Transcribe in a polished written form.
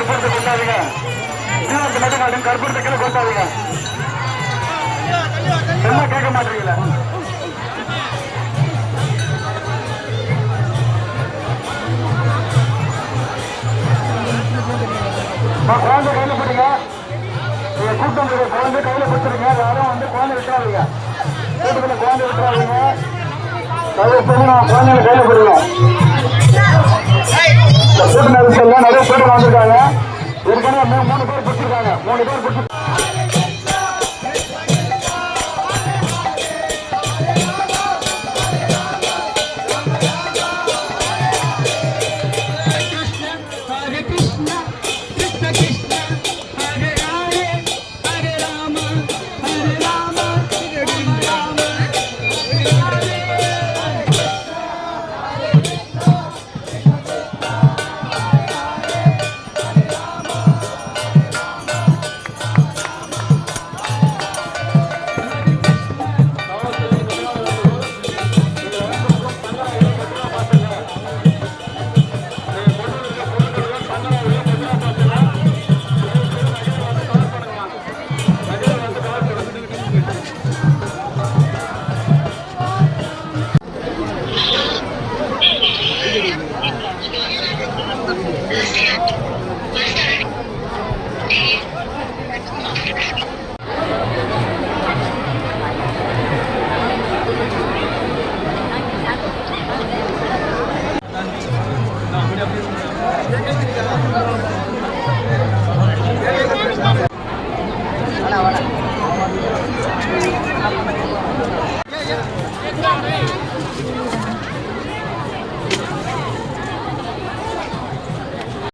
கற்பூரத்தை கொண்டாதீங்க. இன்னொரு மட்டும் காட்டுங்க. கற்பூரத்தை கீழே கொண்டாதீங்க. என்ன கேட்க மாட்டீங்களா? குழந்தை கையில போடுங்க. கூட்டம் குழந்தை கையில கொடுத்துருங்க. யாரும் வந்து குழந்தை விட்டுறாதீங்க. கூட்டத்தில் குழந்தை விட்டுறாதீங்க. குழந்தைங்க கையில போடுங்க. கூட்ட நேரத்தில் நிறைய கூட்டம் வந்திருக்காங்க. ஏற்கனவே 3 பேர் பிடிச்சிருக்காங்க. 3 பேர் பிடிச்சி